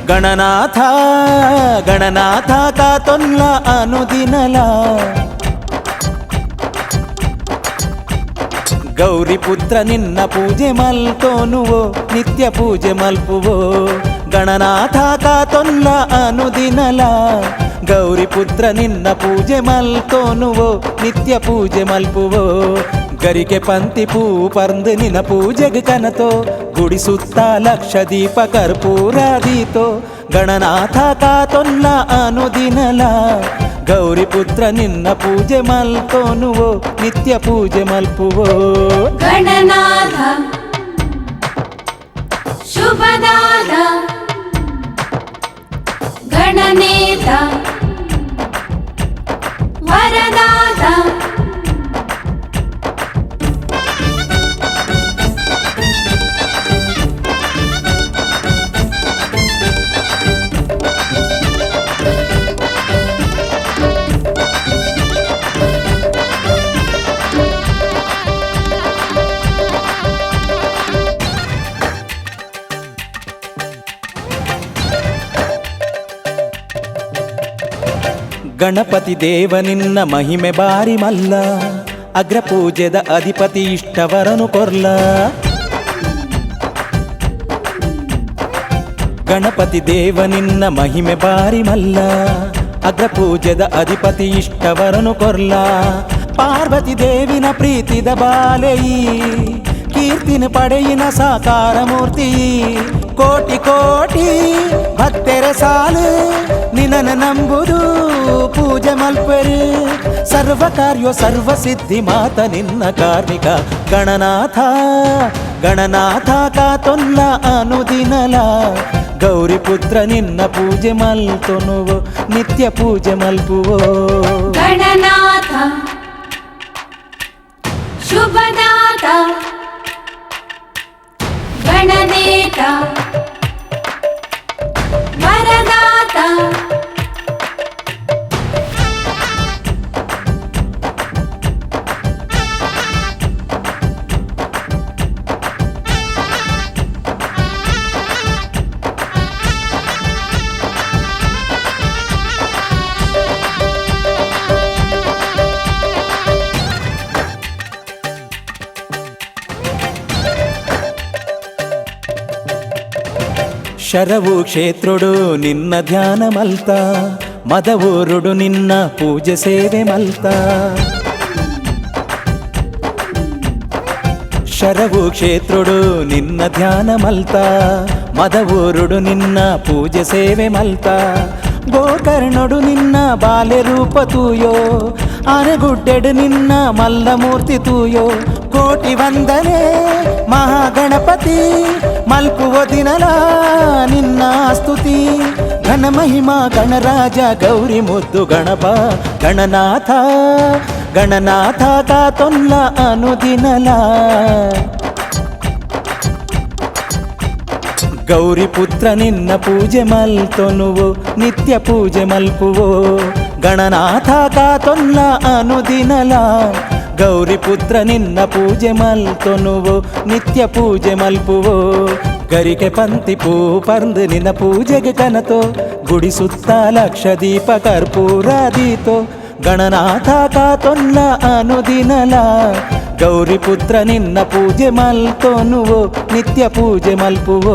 ಗಣನಾಥ ಗಣನಾಥ ಕಾತೊಲ್ಲ ಅನುದಿನಲ ಗೌರಿ ಪುತ್ರ ನಿನ್ನ ಪೂಜೆ ಮಲ್ತೋನುವೋ ನಿತ್ಯ ಪೂಜೆ ಮಲ್ಪುವೋ ಗಣನಾಥ ಕಾತೊಲ್ಲ ಅನುದಿನಲ ಗೌರಿ ಪುತ್ರ ನಿನ್ನ ಪೂಜೆ ಮಲ್ತೋನುವೋ ನಿತ್ಯ ಪೂಜೆ ಮಲ್ಪುವೋ ಗರಿಕೆ ಪಂತಿ ಪೂ ಪರ್ದು ನಿನ್ನ ಪೂಜೆಗೆ ಕನತೋ ಗುಡಿ ಸುತ್ತ ಲಕ್ಷ ದೀಪ ಕರ್ಪೂರ ದೀತೋ ಗಣನಾಥ ಕಾತೊಲ್ಲ ಅನುದಿನಲ ಗೌರಿ ಪುತ್ರ ನಿನ್ನ ಪೂಜೆ ಮಲ್ತೋನುವೋ ನಿತ್ಯ ಪೂಜೆ ಮಲ್ಪುವೋ ಗಣನಾಥ ಶುಭದಾದ ಗಣನೇತ ವರದಾದ ಗಣಪತಿ ದೇವ ನಿನ್ನ ಮಹಿಮೆ ಬಾರಿ ಮಲ್ಲ ಅಗ್ರ ಪೂಜೆದ ಅಧಿಪತಿ ಇಷ್ಟವರನು ಕೊರ್ಲ ಗಣಪತಿ ದೇವ ನಿನ್ನ ಮಹಿಮೆ ಬಾರಿ ಮಲ್ಲ ಅಗ್ರ ಪೂಜೆದ ಅಧಿಪತಿ ಇಷ್ಟವರನು ಕೊರ್ಲ ಪಾರ್ವತಿ ದೇವಿನ ಪ್ರೀತಿದ ಬಾಲೆಯಿ ಕೀರ್ತಿನ ಪಡೆಯಿನ ಸಾಕಾರ ಮೂರ್ತಿ ಕೋಟಿ ಕೋಟಿ ಭಕ್ತರ ಸಾಲು ನಿನ್ನ ನಂಬುದು ಪೂಜೆ ಮಲ್ಪರು ಸರ್ವ ಕಾರ್ಯ ಸರ್ವ ಸಿದ್ಧಿ ಮಾತ ನಿನ್ನ ಕಾರ್ಮಿಕ ಗಣನಾಥ ಗಣನಾಥ ಕಾತೊಲ್ಲ ಅನುದಿನಲ ಗೌರಿ ಪುತ್ರ ನಿನ್ನ ಪೂಜೆ ಮಲ್ತೊನುವೋ ನಿತ್ಯ ಪೂಜೆ ಮಲ್ಪುವೋ ಗಣನಾಥ ಶುಭದಾತ ಗಣನೇತ ವರದಾತ ಶರವು ಕ್ಷೇತ್ರುಡು ನಿನ್ನ ಧ್ಯಾನ ಮಲ್ತ ಮದವೂರುಡು ನಿನ್ನ ಪೂಜೆ ಸೇವೆ ಮಲ್ತ ಶರವು ಕ್ಷೇತ್ರುಡು ನಿನ್ನ ಧ್ಯಾನ ಮಲ್ತ ಮದವೂರುಡು ನಿನ್ನ ಪೂಜೆ ಸೇವೆ ಮಲ್ತ ಗೋಕರ್ಣುಡು ನಿನ್ನ ಬಾಲ್ಯ ರೂಪ ತೂಯೋ ಆನೆಗುಡ್ಡೆಡು ನಿನ್ನ ಮಲ್ಲ ಮೂರ್ತಿ ತೂಯೋ ಕೋಟಿ ವಂದನೆ ಮಹಾಗಣಪತಿ ಮಲ್ಪುವ ದಿನಲ ನಿನ್ನ ಸ್ತುತಿ ಘನ ಮಹಿಮಾ ಗಣರಾಜ ಗೌರಿ ಮುದ್ದು ಗಣಪ ಗಣನಾಥ ಗಣನಾಥ ಕಾತೊಲ್ಲ ಅನುದಿನಲ ಗೌರಿ ಪುತ್ರ ನಿನ್ನ ಪೂಜೆ ಮಲ್ತೊನುವೋ ನಿತ್ಯ ಪೂಜೆ ಮಲ್ಪುವೋ ಗಣನಾಥ ಕಾತೊಲ್ಲ ಅನುದಿನಲ ಗೌರಿ ಪುತ್ರ ನಿನ್ನ ಪೂಜೆ ಮಲ್ತೊನುವೋ ನಿತ್ಯ ಪೂಜೆ ಮಲ್ಪುವೋ ಗರಿಕೆ ಪಂತಿ ಪೂ ಪರ್ದು ನಿನ್ನ ಪೂಜೆಗೆ ಕನತೋ ಗುಡಿ ಸುತ್ತ ಲಕ್ಷ ದೀಪ ಕರ್ಪೂರ ದೀತೋ ಗಣನಾಥ ಕಾತೊಲ್ಲ ಅನುದಿನಲ ಗೌರಿ ಪುತ್ರ ನಿನ್ನ ಪೂಜೆ ಮಲ್ತೊನುವೋ ನಿತ್ಯ ಪೂಜೆ ಮಲ್ಪುವೋ